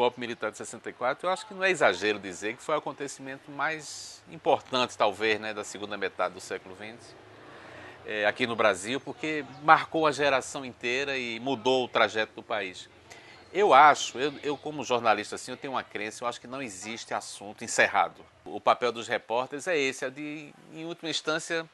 golpe militar de 64, eu acho que não é exagero dizer que foi o acontecimento mais importante, talvez, né, da segunda metade do século XX, aqui no Brasil, porque marcou a geração inteira e mudou o trajeto do país. Eu acho, eu como jornalista assim, eu tenho uma crença, eu acho que não existe assunto encerrado. O papel dos repórteres é esse, é de, em última instância,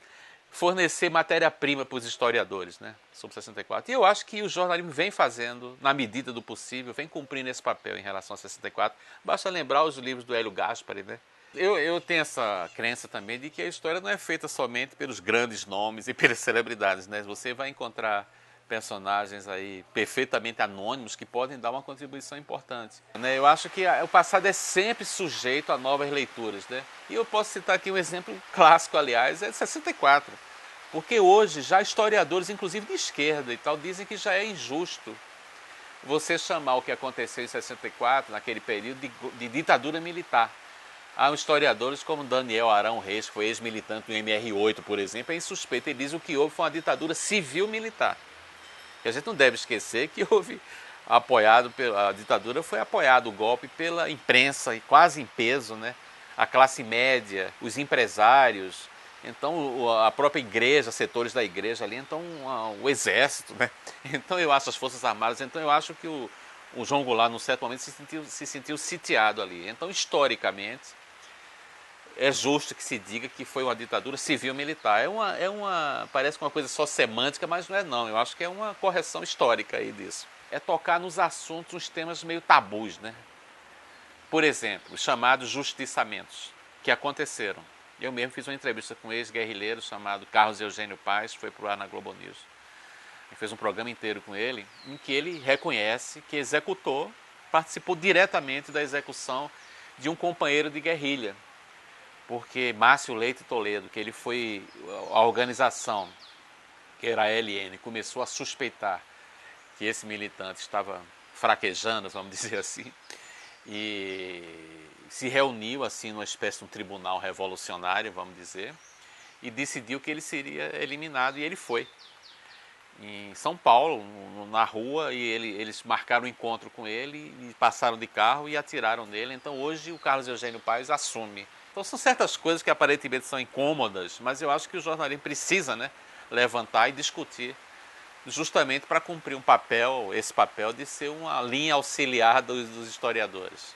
fornecer matéria-prima para os historiadores, né, sobre 64. E eu acho que o jornalismo vem fazendo, na medida do possível, vem cumprindo esse papel em relação a 64. Basta lembrar os livros do Hélio Gaspari, né? Eu tenho essa crença também de que a história não é feita somente pelos grandes nomes e pelas celebridades, né? Você vai encontrar personagens aí perfeitamente anônimos que podem dar uma contribuição importante, né? Eu acho que o passado é sempre sujeito a novas leituras, né? E eu posso citar aqui um exemplo clássico, aliás, é de 64. Porque hoje já historiadores, inclusive de esquerda e tal, dizem que já é injusto você chamar o que aconteceu em 64, naquele período, de ditadura militar. Há historiadores como Daniel Arão Reis, que foi ex-militante do MR8, por exemplo, é insuspeito. Ele diz que o que houve foi uma ditadura civil-militar. E a gente não deve esquecer que houve a ditadura foi apoiada, o golpe, pela imprensa, e quase em peso, né? A classe média, os empresários, então a própria igreja, setores da igreja ali, então o exército, né? Então eu acho as Forças Armadas, então eu acho que o João Goulart, num certo momento, se sentiu sitiado ali. Então, historicamente, é justo que se diga que foi uma ditadura civil-militar. Parece uma coisa só semântica, mas não é não. Eu acho que é uma correção histórica aí disso. É tocar nos assuntos, nos temas meio tabus, né? Por exemplo, os chamados justiçamentos, que aconteceram. Eu mesmo fiz uma entrevista com um ex-guerrilheiro chamado Carlos Eugênio Paes, foi para o ar na Globo News. Eu fiz um programa inteiro com ele, em que ele reconhece que executou, participou diretamente da execução de um companheiro de guerrilha, porque Márcio Leite Toledo, que ele foi a organização, que era a LN, começou a suspeitar que esse militante estava fraquejando, vamos dizer assim, e se reuniu assim numa espécie de um tribunal revolucionário, vamos dizer, e decidiu que ele seria eliminado, e ele foi. Em São Paulo, na rua, e eles marcaram um encontro com ele e passaram de carro e atiraram nele. Então hoje o Carlos Eugênio Paes assume. Então são certas coisas que aparentemente são incômodas, mas eu acho que o jornalismo precisa, né, levantar e discutir, justamente para cumprir esse papel de ser uma linha auxiliar dos historiadores.